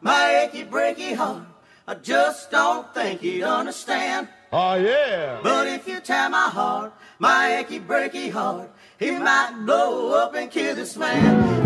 My achy breaky heart, I just don't think you'd understand. Oh yeah. But if you tear my heart, my achy breaky heart, it might blow up and kill this man.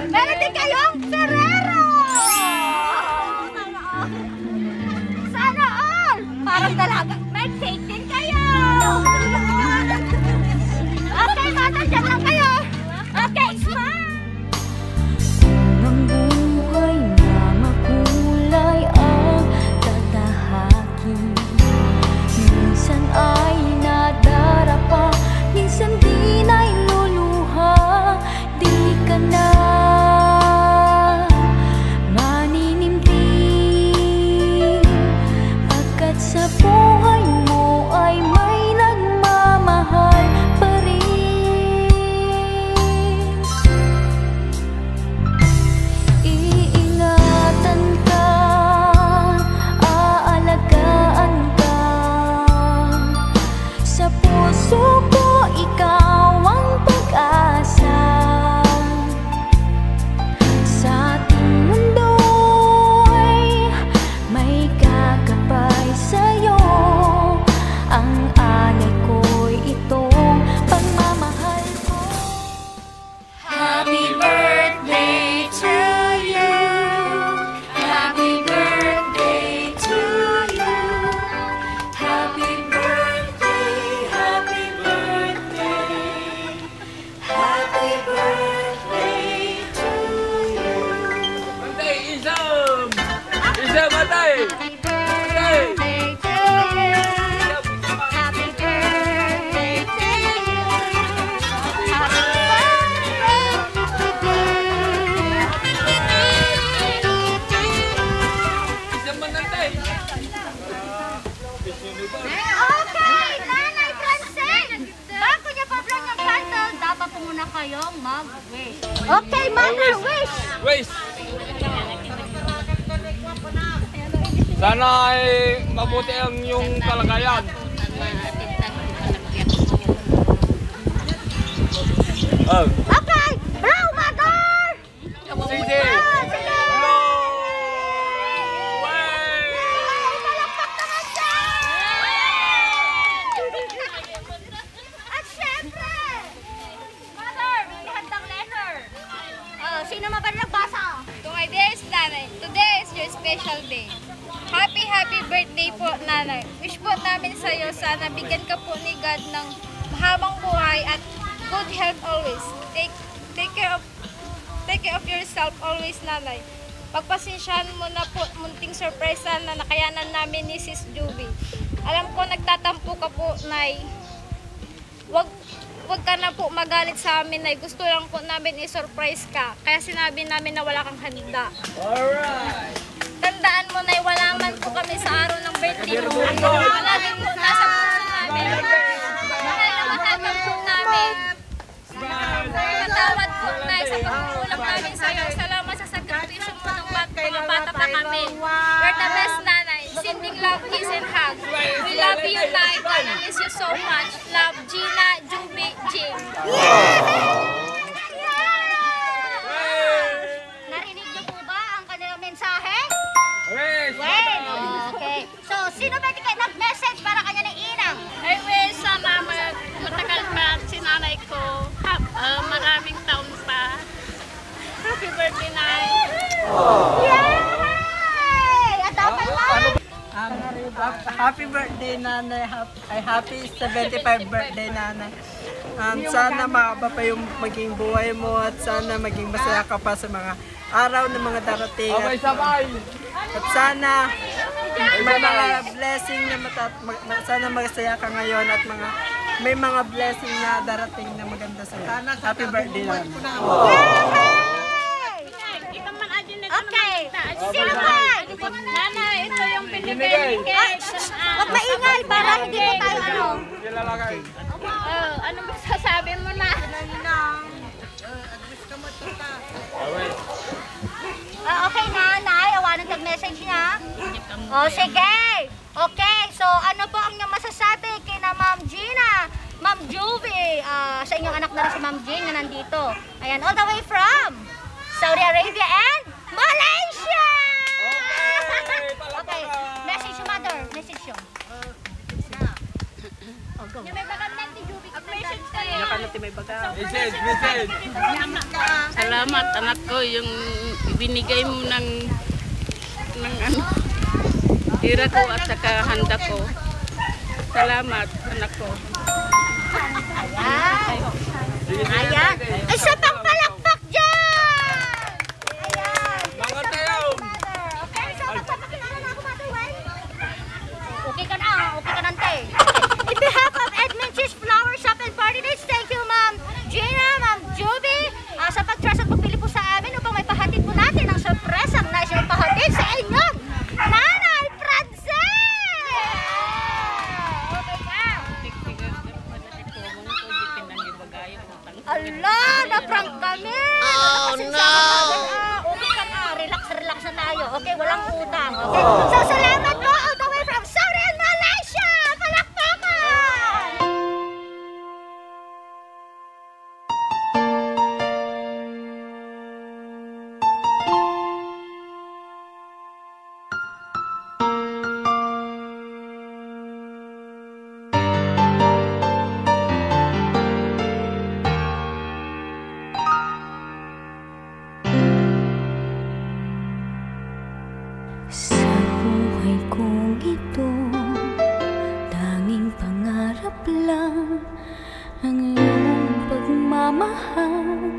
Meron din kayong Ferrero! Sana all! Parang dalaga. May cake din kayo! Okay, bata, dyan lang kayo! Okay, smile! Ng buhay na makulay ang tatahakin. Minsan ay nadarapa, minsan din ay luluha. Di ka na maninindig, pagkat sa buhay mo ay may nagmamahal pa rin. Iingatan ka, aalagaan ka, sa puso ko ikaw ang pag-asa. Sa ating mundo'y may kakapay sa'yo, ang alay ko'y itong pagmamahal ko. Happy birthday to you, happy birthday to you, happy birthday, happy birthday, happy birthday to you. Bantay, isam! Isam, bantay! Happy birthday to you! Happy birthday to you! Happy Isam, manantay! Okay, Nanay Francine! Bago niya pa-vlog ng candle, dapat po muna kayong mag-wish. Okay, Mother, wish! Waste! Sana ay mabuti ang iyong kalagayan. Oh. Okay, Bro, Mother! Sige! Ah, sige! Hello! Way! Palakpak naman siya! At syempre, Mother, may handang letter. Sino man ba nagbasa? To my dearest nanay, today is your special day. Happy birthday po, nanay. Wish po namin sa iyo, sana bigyan ka po ni God ng mahabang buhay at good health always. Take care of yourself always, nanay. Pagpasensyahan mo na po, munting surprise na nakayanan namin ni Sis Juby. Alam ko nagtatampo ka po, Nay. Wag ka na po magalit sa amin, Nay. Gusto lang po namin i-surprise ka. Kaya sinabi namin na wala kang handa. Alright! Tandaan mo, Nay, wala man po kami sa araw ng birthday mo. Wala din po nasa puso namin. Mahal na mahal ka po namin. Patawad po, Nay, sa pagkukulang namin sa'yo. Salamat sa sakripisyo mo ng mga bata pa kami. You're the best, Nanay. Sending love, kiss, and hug. We love you, Nay. God miss you so much. Love, Gina, Juby, Jing. Narinig niyo po ba ang kanilang mensahe? Yes! Okay. So, sino ba nag-message para kanya ng inang? I wish sana matagal pa si nanay ko. Maraming taon pa. Happy birthday, Nay! Yay! At dapat lang! Happy birthday, Nanay. Happy 75 birthday, Nanay. Sana maaba pa yung maging buhay mo at sana maging masaya ka pa sa mga araw ng mga darating. Sabay-sabay! At sana may mga blessing na sana masaya ka ngayon at may mga blessing na darating na maganda sa iyo. Happy birthday, Nanay. Okay. Sino ba? Nanay, ito yung binigay ni Kate. Huwag maingay para hindi mo tayo ano. Kilalagay. Ano masasabi mo na? Okay, Nanay. Awanan tag-message niya. O, sige. Okay. So, ano po ang inyong masasabi kina Ma'am Gina, Ma'am Juvie, sa inyong anak na rin si Ma'am Jean na nandito. Ayan, all the way from Saudi Arabia and Malaysia! Okay. Message yung mother. Message yung. Yung may bagam ni Juby. Message kayo. Message, message! Salamat, anak ko, yung binigay mo ng ano, tira ko at saka handa ko. Salamat, anak ko. Ayan. Ayan. Ay, sa pang palakpak dyan! Ayan. Mga tayo! Okay, so magpapakilala na ako, Mother Wen. Okay ka na, ante. In behalf of Edmund Cheese Flower Shop and Party Days, thank you, Ma'am Gina, Ma'am Juby, sa pag-trust at pagpili po sa amin upang may pahatid po natin ang sorpresang na siya ipahatid sa inyong Nanay Frances! Okay ka? Ala, na-prank kami! Oh, no! Okay ka na, relax na tayo. Okay, walang utang. Okay? So, salamat po all the way from Saudi and Malaysia! Palakpakan! Sa buhay kong ito, tanging pangarap lang ang iyong pagmamahal.